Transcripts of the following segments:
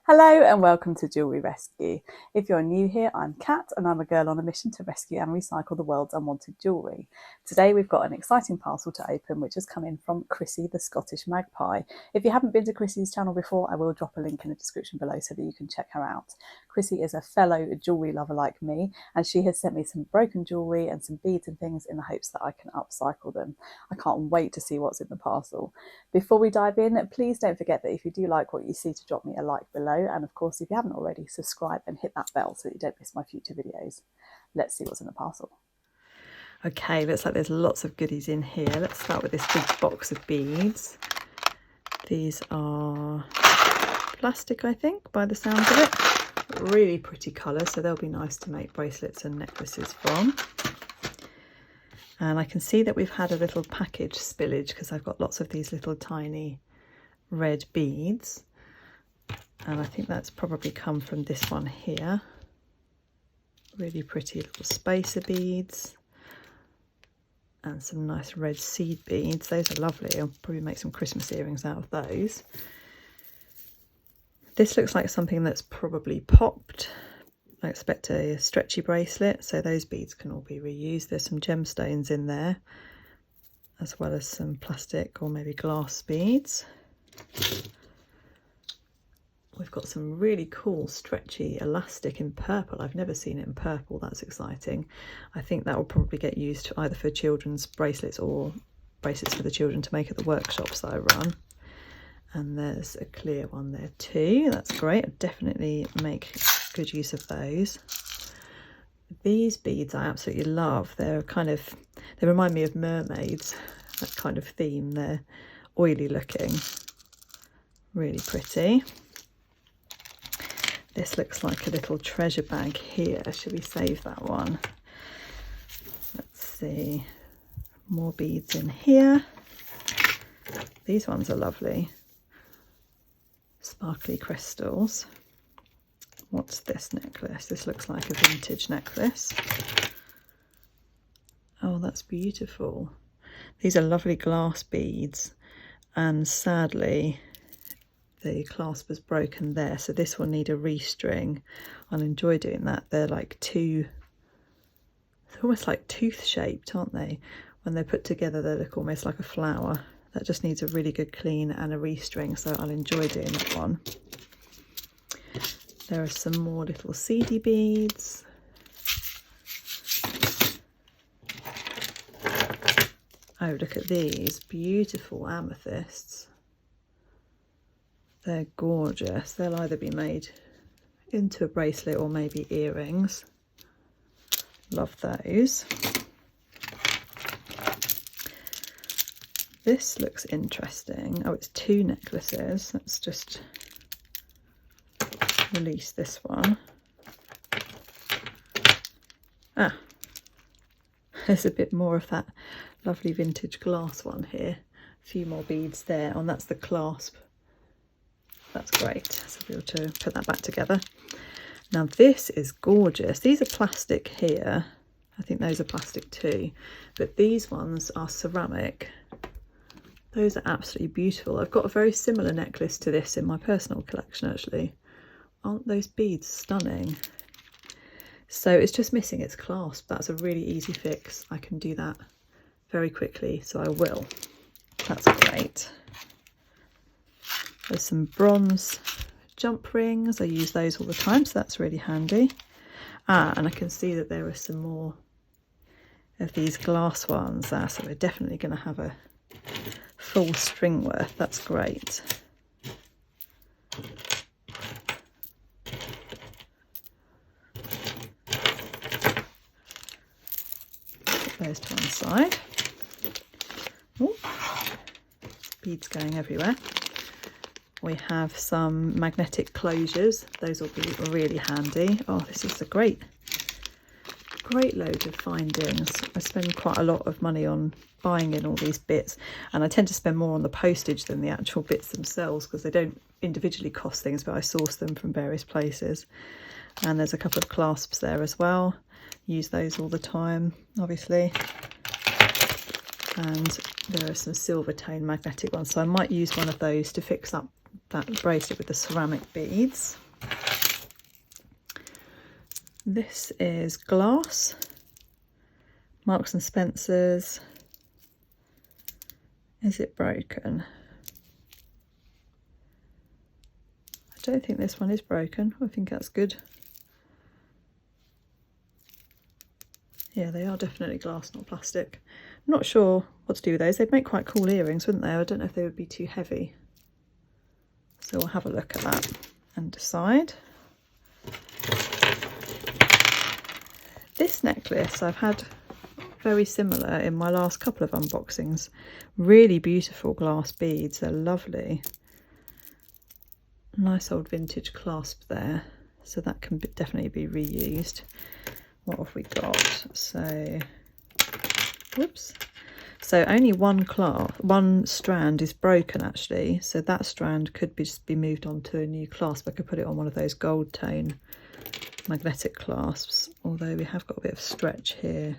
Hello and welcome to Jewellery Rescue. If you're new here, I'm Kat and I'm a girl on a mission to rescue and recycle the world's unwanted jewellery. Today we've got an exciting parcel to open which has come in from Chrissy the Scottish Magpie. If you haven't been to Chrissy's channel before, I will drop a link in the description below so that you can check her out. Chrissy is a fellow jewellery lover like me and she has sent me some broken jewellery and some beads and things in the hopes that I can upcycle them. I can't wait to see what's in the parcel. Before we dive in, please don't forget that if you do like what you see to drop me a like below. And of course, if you haven't already, subscribe and hit that bell so that you don't miss my future videos. Let's see what's in the parcel. Okay, looks like there's lots of goodies in here. Let's start with this big box of beads. These are plastic, I think, by the sounds of it. Really pretty colour, so they'll be nice to make bracelets and necklaces from. And I can see that we've had a little package spillage because I've got lots of these little tiny red beads. And I think that's probably come from this one here. Really pretty little spacer beads. And some nice red seed beads. Those are lovely. I'll probably make some Christmas earrings out of those. This looks like something that's probably popped. I expect a stretchy bracelet, so those beads can all be reused. There's some gemstones in there, as well as some plastic or maybe glass beads. We've got some really cool stretchy elastic in purple. I've never seen it in purple. That's exciting. I think that will probably get used either for children's bracelets or bracelets for the children to make at the workshops that I run. And there's a clear one there too. That's great. I'll definitely make good use of those. These beads I absolutely love. They remind me of mermaids, that kind of theme. They're oily looking, really pretty. This looks like a little treasure bag here. Should we save that one? Let's see. More beads in here. These ones are lovely. Sparkly crystals. What's this necklace? This looks like a vintage necklace. Oh, that's beautiful. These are lovely glass beads, and sadly the clasp was broken there, so this will need a restring. I'll enjoy doing that. They're like they're almost like tooth shaped, aren't they? When they're put together they look almost like a flower. That just needs a really good clean and a restring, so I'll enjoy doing that one. There are some more little seedy beads. Oh, look at these beautiful amethysts. They're gorgeous. They'll either be made into a bracelet or maybe earrings. Love those. This looks interesting. Oh, it's two necklaces. Let's just release this one. Ah, there's a bit more of that lovely vintage glass one here. A few more beads there. Oh, and that's the clasp. That's great. So we'll be able to put that back together. Now this is gorgeous. These are plastic here. I think those are plastic too. But these ones are ceramic. Those are absolutely beautiful. I've got a very similar necklace to this in my personal collection actually. Aren't those beads stunning? So it's just missing its clasp. That's a really easy fix. I can do that very quickly, so I will. That's great. There's some bronze jump rings. I use those all the time, so that's really handy. Ah, and I can see that there are some more of these glass ones there, so we're definitely going to have a full string worth. That's great. Put those to one side. Ooh, beads going everywhere. We have some magnetic closures. Those will be really handy. Oh, this is a great load of findings. I spend quite a lot of money on buying in all these bits, and I tend to spend more on the postage than the actual bits themselves because they don't individually cost things, but I source them from various places. And there's a couple of clasps there as well. Use those all the time, obviously. And there are some silver tone magnetic ones, so I might use one of those to fix up that bracelet with the ceramic beads. This is glass, Marks and Spencer's. Is it broken? I don't think this one is broken. I think that's good. Yeah, they are definitely glass, not plastic. I'm not sure what to do with those. They'd make quite cool earrings, wouldn't they? I don't know if they would be too heavy. So we'll have a look at that and decide. This necklace I've had very similar in my last couple of unboxings. Really beautiful glass beads, they're lovely. Nice old vintage clasp there, so that can definitely be reused. What have we got? So, whoops. So only one strand is broken actually, so that strand could just be moved on to a new clasp. I could put it on one of those gold tone magnetic clasps, although we have got a bit of stretch here.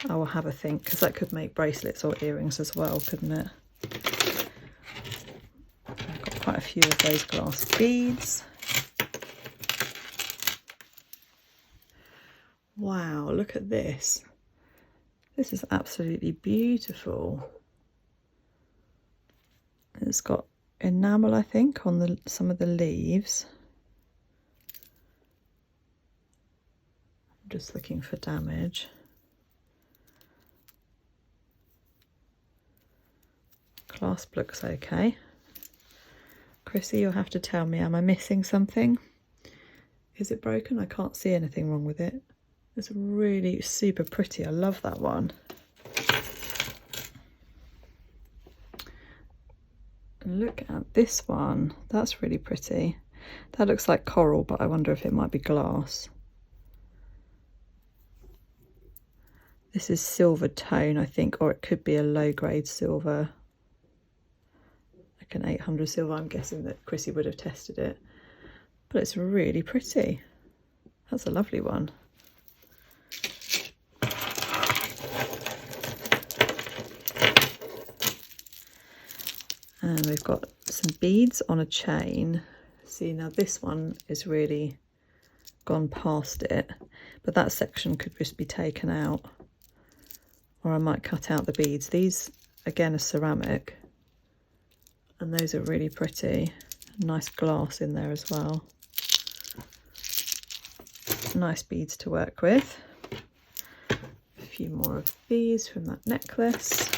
I will have a think, because that could make bracelets or earrings as well, couldn't it? I've got quite a few of those glass beads. Wow, look at this. This is absolutely beautiful. It's got enamel, I think, on some of the leaves. I'm just looking for damage. Clasp looks okay. Chrissy, you'll have to tell me, am I missing something? Is it broken? I can't see anything wrong with it. It's really super pretty. I love that one. And look at this one. That's really pretty. That looks like coral, but I wonder if it might be glass. This is silver tone, I think, or it could be a low grade silver. Like an 800 silver. I'm guessing that Chrissy would have tested it. But it's really pretty. That's a lovely one. And we've got some beads on a chain. See, now this one is really gone past it, but that section could just be taken out, or I might cut out the beads. These again are ceramic, and those are really pretty. Nice glass in there as well. Nice beads to work with. A few more of these from that necklace.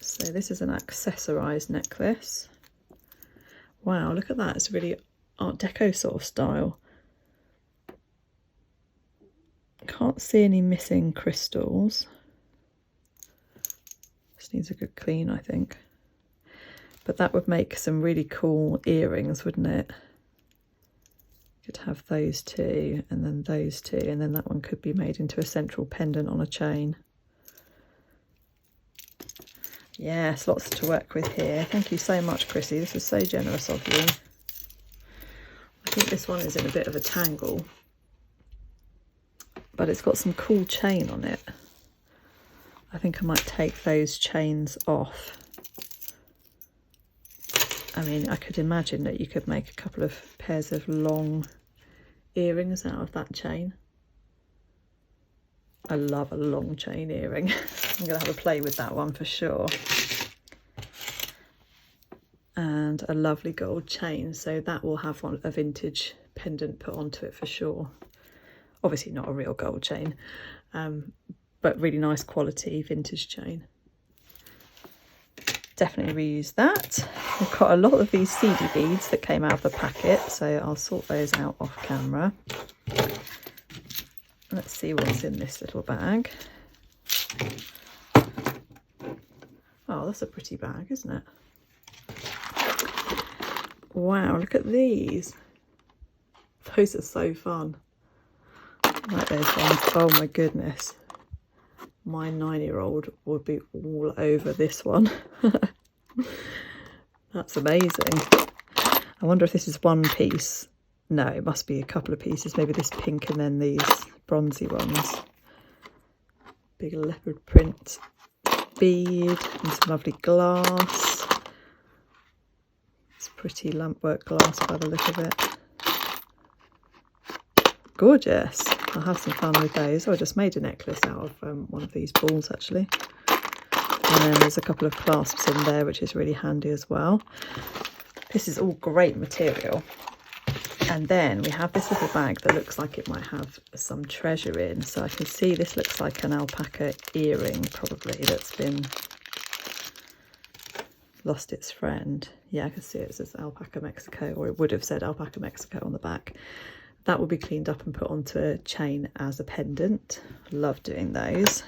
So this is an accessorised necklace. Wow, look at that. It's really Art Deco sort of style. Can't see any missing crystals. This needs a good clean, I think. But that would make some really cool earrings, wouldn't it? You could have those two, and then those two, and then that one could be made into a central pendant on a chain. Yes, lots to work with here. Thank you so much, Chrissy. This is so generous of you. I think this one is in a bit of a tangle, but it's got some cool chain on it. I think I might take those chains off. I mean, I could imagine that you could make a couple of pairs of long earrings out of that chain. I love a long chain earring. I'm going to have a play with that one for sure. And a lovely gold chain, so that will have a vintage pendant put onto it for sure. Obviously not a real gold chain, but really nice quality vintage chain. Definitely reuse that. We've got a lot of these seedy beads that came out of the packet, so I'll sort those out off camera. Let's see what's in this little bag. Oh, that's a pretty bag, isn't it? Wow, look at these. Those are so fun. I like those ones. Oh my goodness. My 9-year-old would be all over this one. That's amazing. I wonder if this is one piece. No, it must be a couple of pieces. Maybe this pink and then these bronzy ones. Big leopard print bead and some lovely glass. It's pretty lampwork glass by the look of it. Gorgeous. I'll have some fun with those. Oh, I just made a necklace out of one of these balls actually. And then there's a couple of clasps in there, which is really handy as well. This is all great material. And then we have this little bag that looks like it might have some treasure in. So I can see this looks like an alpaca earring probably that's been lost its friend. Yeah, I can see it says Alpaca Mexico, or it would have said Alpaca Mexico on the back. That will be cleaned up and put onto a chain as a pendant. Love doing those.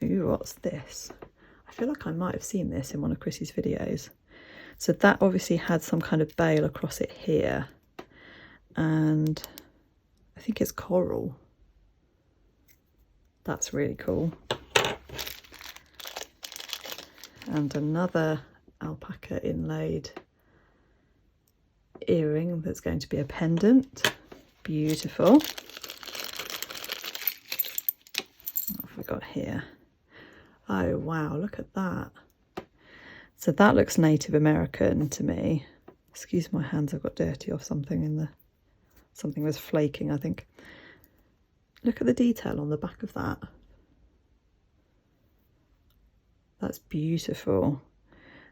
Ooh, what's this? I feel like I might have seen this in one of Chrissy's videos. So that obviously had some kind of bail across it here. And I think it's coral. That's really cool. And another alpaca inlaid earring that's going to be a pendant. Beautiful. What have we got here? Oh wow, look at that. So that looks Native American to me. Excuse my hands, I've got dirty off something in the... Something was flaking, I think. Look at the detail on the back of that. That's beautiful.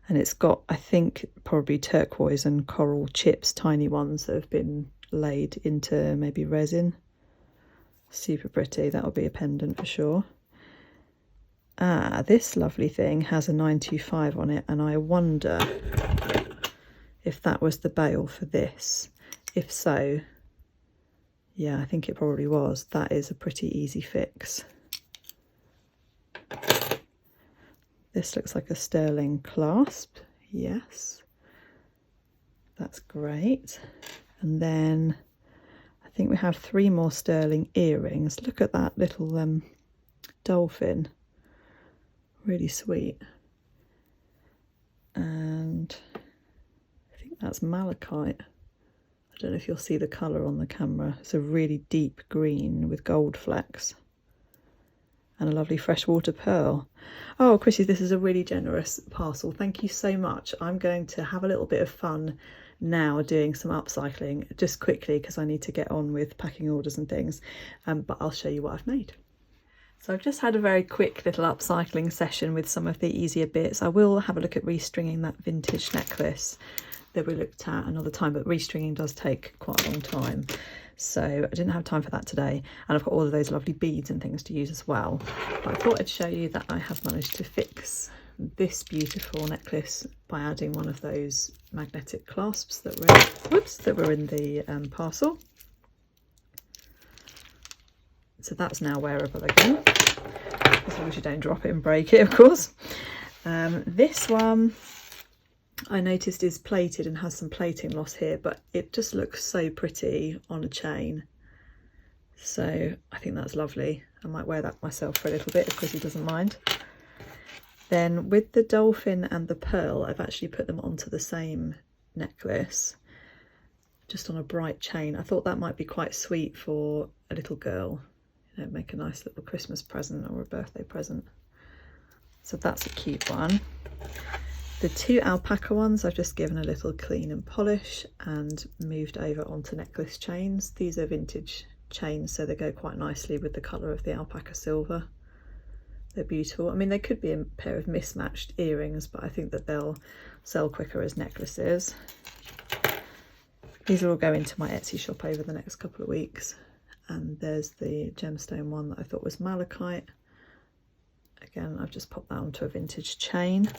And it's got, I think, probably turquoise and coral chips, tiny ones that have been laid into maybe resin. Super pretty. That'll be a pendant for sure. Ah, this lovely thing has a 925 on it, and I wonder if that was the bail for this. If so, yeah, I think it probably was. That is a pretty easy fix. This looks like a sterling clasp. Yes, that's great. And then I think we have 3 more sterling earrings. Look at that little dolphin. Really sweet. And I think that's malachite. I don't know if you'll see the colour on the camera. It's a really deep green with gold flecks. And a lovely freshwater pearl. Oh, Chrissy, this is a really generous parcel. Thank you so much. I'm going to have a little bit of fun now doing some upcycling just quickly because I need to get on with packing orders and things. But I'll show you what I've made. So I've just had a very quick little upcycling session with some of the easier bits. I will have a look at restringing that vintage necklace that we looked at another time, but restringing does take quite a long time. So I didn't have time for that today. And I've got all of those lovely beads and things to use as well. But I thought I'd show you that I have managed to fix this beautiful necklace by adding one of those magnetic clasps that were in the parcel. So that's now wearable again, as long as you don't drop it and break it, of course. This one I noticed is plated and has some plating loss here, but it just looks so pretty on a chain. So I think that's lovely. I might wear that myself for a little bit if Chrissy doesn't mind. Then with the dolphin and the pearl, I've actually put them onto the same necklace, just on a bright chain. I thought that might be quite sweet for a little girl. You know, make a nice little Christmas present or a birthday present. So that's a cute one. The 2 alpaca ones I've just given a little clean and polish and moved over onto necklace chains. These are vintage chains, so they go quite nicely with the colour of the alpaca silver. They're beautiful. I mean, they could be a pair of mismatched earrings, but I think that they'll sell quicker as necklaces. These will all go into my Etsy shop over the next couple of weeks. And there's the gemstone one that I thought was malachite. Again, I've just popped that onto a vintage chain.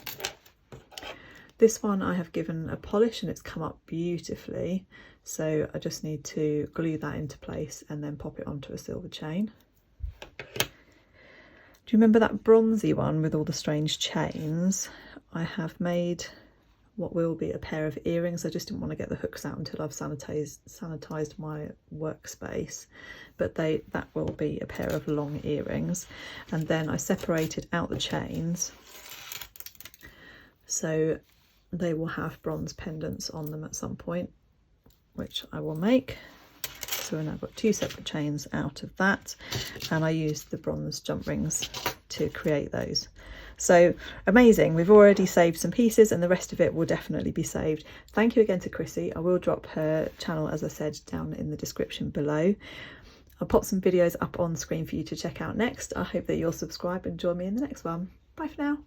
This one I have given a polish and it's come up beautifully. So I just need to glue that into place and then pop it onto a silver chain. Do you remember that bronzy one with all the strange chains? I have made what will be a pair of earrings. I just didn't want to get the hooks out until I've sanitized my workspace, but that will be a pair of long earrings. And then I separated out the chains, so they will have bronze pendants on them at some point, which I will make. So we've now got 2 separate chains out of that, and I used the bronze jump rings to create those. So amazing, we've already saved some pieces and the rest of it will definitely be saved. Thank you again to Chrissy. I will drop her channel, as I said, down in the description below. I'll pop some videos up on screen for you to check out next. I hope that you'll subscribe and join me in the next one. Bye for now.